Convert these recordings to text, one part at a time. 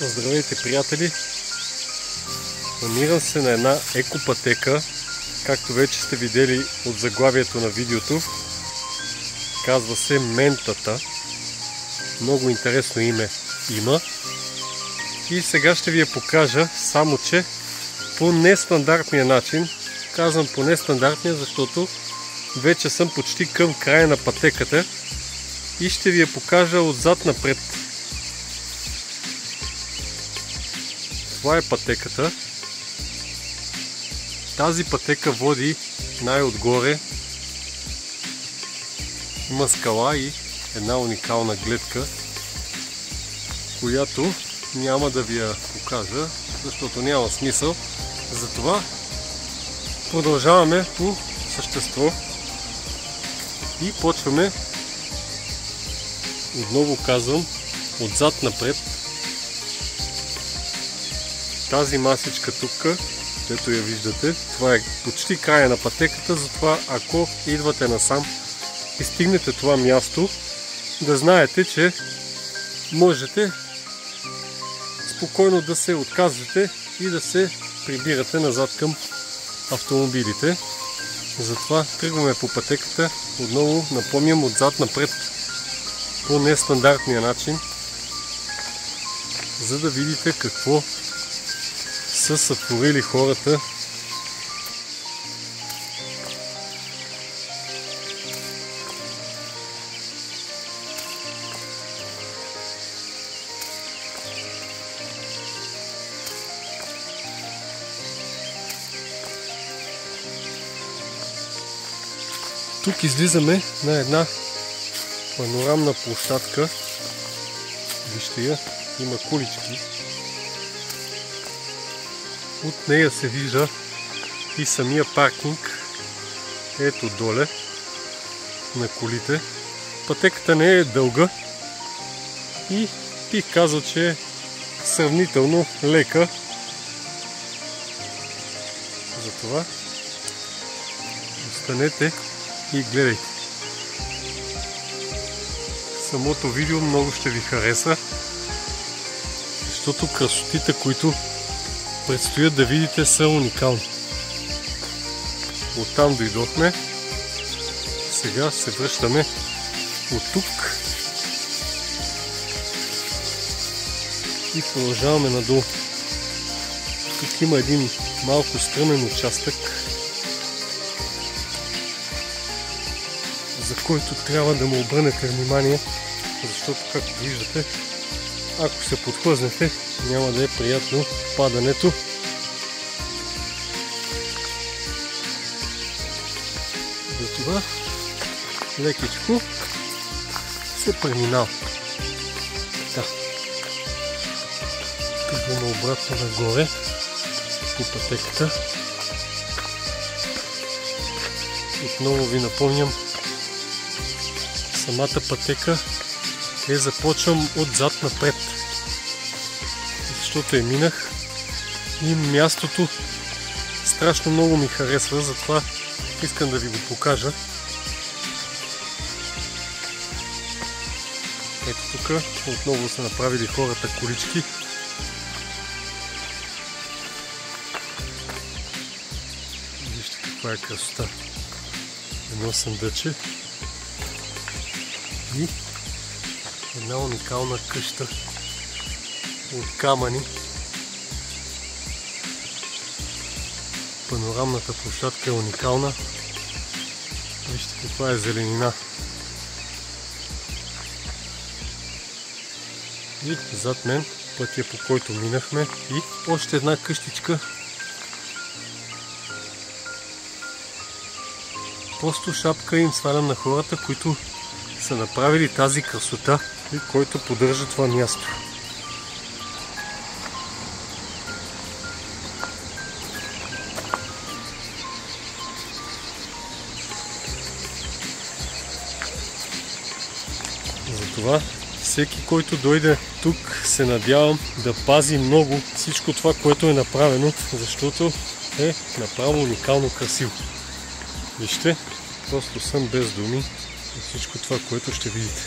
Здравейте, приятели! Намирам се на една екопътека, както вече сте видели от заглавието на видеото. Казва се Ментата. Много интересно име има. И сега ще ви я покажа, само че по нестандартния начин. Казвам по нестандартния, защото вече съм почти към края на пътеката и ще ви я покажа отзад напред. Това е пътеката. Тази пътека води най-отгоре. Има скала и една уникална гледка, която няма да ви я покажа, защото няма смисъл. Затова продължаваме по същество и почваме, отново казвам, отзад напред. Тази масичка тук, където я виждате, това е почти края на пътеката, затова ако идвате насам и стигнете това място, да знаете, че можете спокойно да се отказвате и да се прибирате назад към автомобилите. Затова тръгваме по пътеката, отново напомням, отзад напред по нестандартния начин, за да видите какво са сътворили хората. Тук излизаме на една панорамна площадка. Вижте я, има кулички. От нея се вижда и самия паркинг. Ето доле на колите. Пътеката не е дълга и бих казал, че е сравнително лека. Затова останете и гледайте. Самото видео много ще ви хареса, защото красотите, които предстоят да видите, са уникални. Оттам дойдохме. Сега се връщаме от тук и продължаваме надолу. Тук има един малко стръмен участък, за който трябва да му обърнете внимание, защото, както виждате, ако се подхлъзнете, няма да е приятно падането. Затова лекичко се преминава. Да. Тръгваме обратно нагоре по пътеката. Отново ви напомням, самата пътека започвам отзад напред, защото я минах и мястото страшно много ми харесва, затова искам да ви го покажа. Ето тук отново са направили хората колички. Вижте каква е красота. Едно съндъче и една уникална къща от камъни. Панорамната площадка е уникална. Вижте каква е зеленина. И зад мен пътя, по който минахме, и още една къщичка. Просто шапка им свалям на хората, които са направили тази красота и който поддържа това място. Затова всеки, който дойде тук, се надявам да пази много всичко това, което е направено, защото е направо уникално красиво. Вижте, просто съм без думи за всичко това, което ще видите.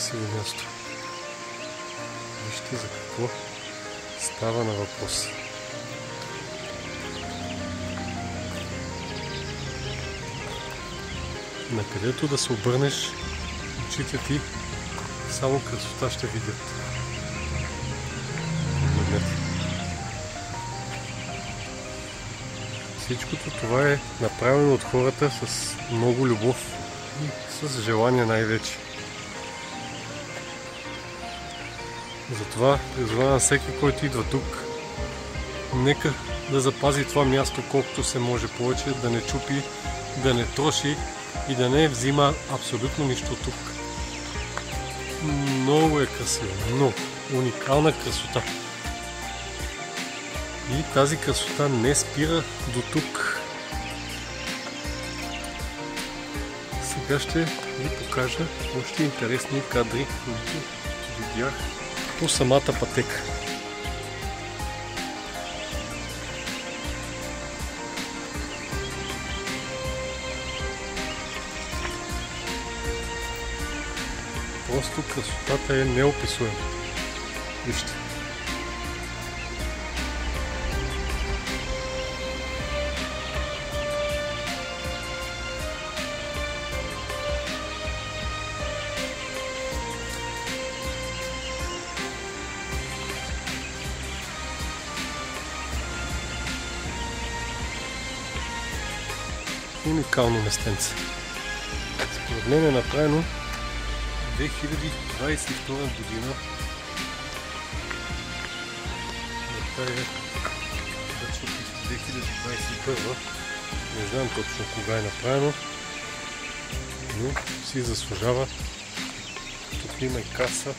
красиво място. Вижте за какво става на въпрос. Накъдето да се обърнеш, очите ти само красота ще видят. Погледнете. Всичкото това е направено от хората с много любов и с желание най-вече. Затова призовавам всеки, който идва тук, нека да запази това място колкото се може повече, да не чупи, да не троши и да не взима абсолютно нищо тук. Много е красиво, много уникална красота. И тази красота не спира до тук. Сега ще ви покажа още интересни кадри, които видях по самата пътека. Просто красотата е неописуема. Вижте. Уникално местенце. Според мен е направено 2022 година. Това е 2021. Не знам точно кога е направено, но си заслужава. Тук има и каса.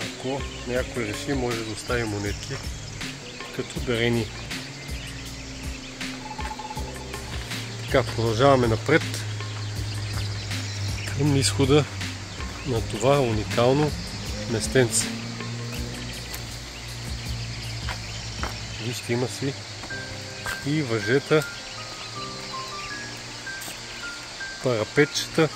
Ако някой реши, може да остави монетки като дарени. Така, продължаваме напред към изхода на това уникално местенце. Вижте, има си и въжета, парапетчета.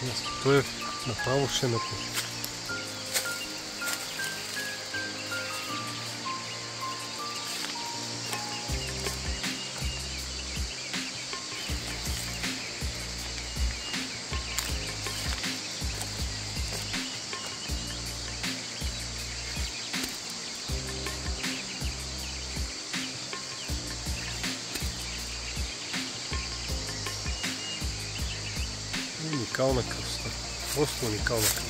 Мястото е направо шенако. Уникална красота. Просто уникална красота.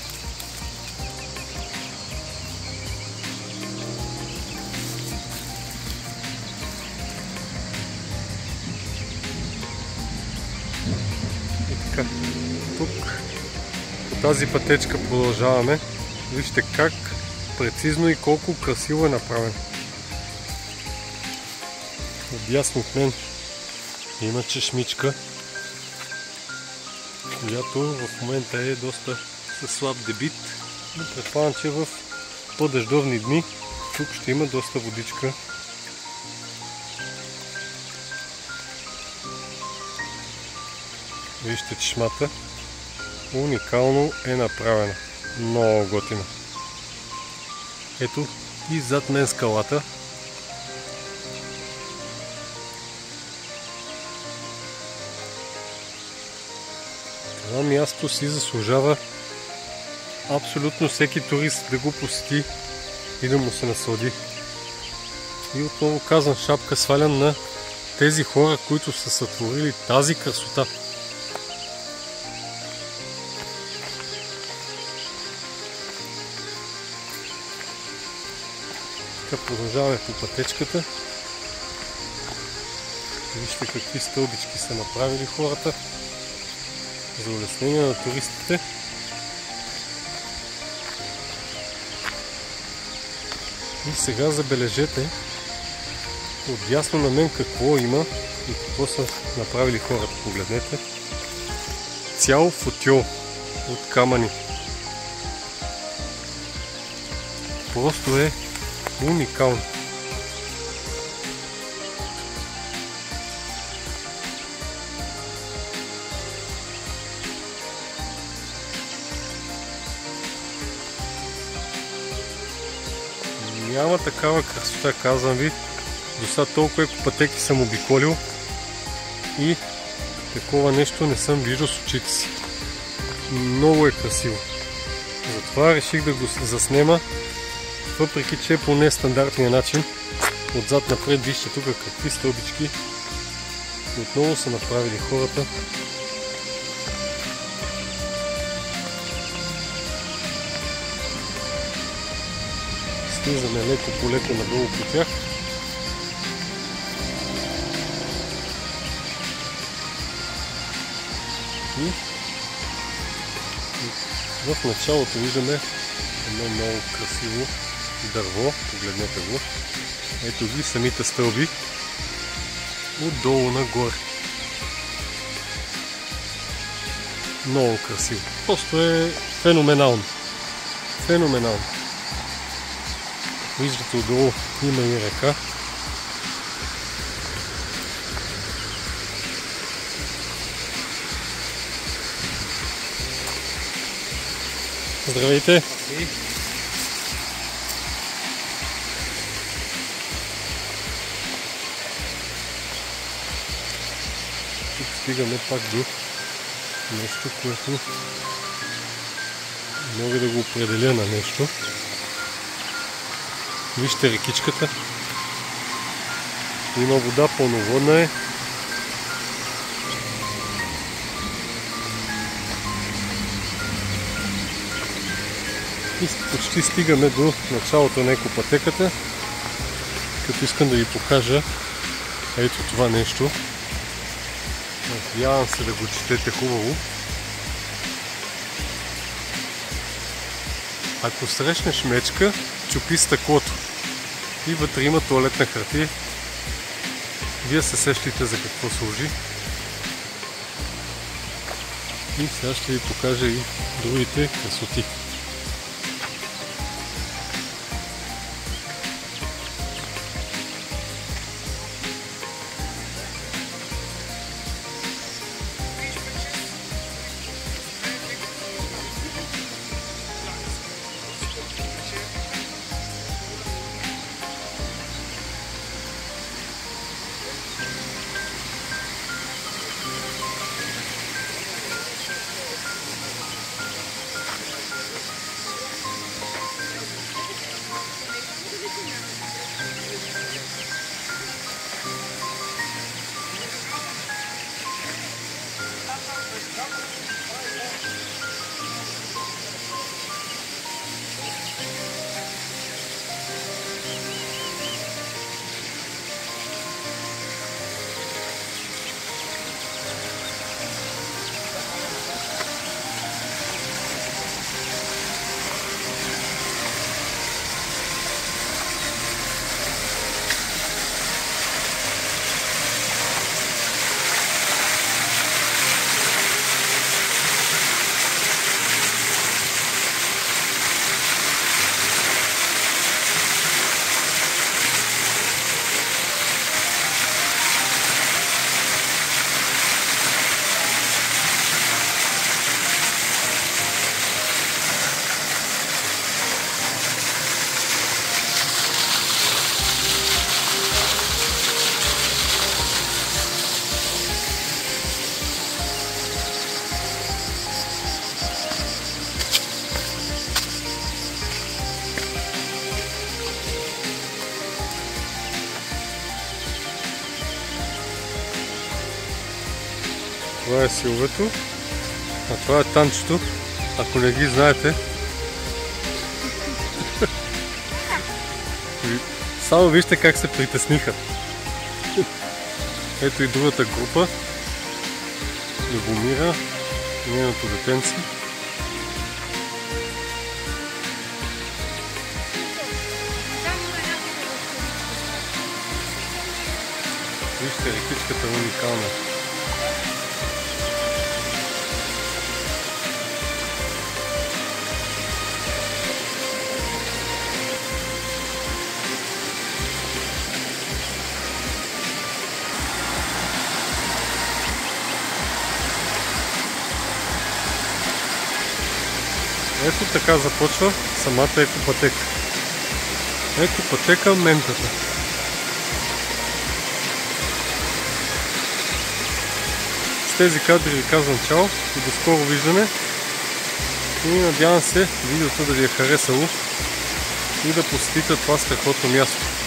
И така, тук по тази пътечка продължаваме. Вижте как прецизно и колко красиво е направено. Отдясно от мен има чешмичка, която в момента е доста със слаб дебит, но предполагам, че в по-дъждовни дни тук ще има доста водичка. Вижте чешмата, уникално е направена, много готина. Ето и зад мен скалата. Това място си заслужава абсолютно всеки турист да го посети и да му се наслади. И отново казвам, шапка свалям на тези хора, които са сътворили тази красота. Така, продължаваме по пътечката. Вижте какви стълбички са направили хората за улеснение на туристите. И сега забележете отдясно на мен какво има и какво са направили хората. Погледнете. Цял футьол от камъни. Просто е уникално. Няма такава красота, казвам ви. До сега толкова екопътеки съм обиколил и такова нещо не съм виждал с очите си. Много е красиво. Затова реших да го заснема, въпреки че е по нестандартния начин. Отзад напред вижте тук какви стълбички отново са направили хората. Слизаме леко по леко надолу по тях. И в началото виждаме едно много красиво дърво. Погледнете го. Ето ги самите стълби отдолу нагоре. Много красиво. Просто е феноменално. Феноменално. Виждате отдолу има и река. Здравейте! Тук стигаме пак до нещо, което мога да го определя на нещо. Вижте рекичката. Има вода, пълноводна е. И почти стигаме до началото на екопътеката, като искам да ви покажа ето това нещо. Надявам се да го четете хубаво. Ако срещнеш мечка, чупи стъклото. И вътре има тоалетна хартия. Вие се сещате за какво служи. И сега ще ви покажа и другите красоти. Това е силвето, а това е танчето, ако не ги знаете. Само вижте как се притесниха. Ето и другата група. Любомира, нейното детенце. Вижте, рекичката е уникална. Ето така започва самата екопътека. Ето пътека Ментата. С тези кадри ви казвам чао и до скоро виждане. И надявам се видеото да ви е харесало и да посетите това страхотно място.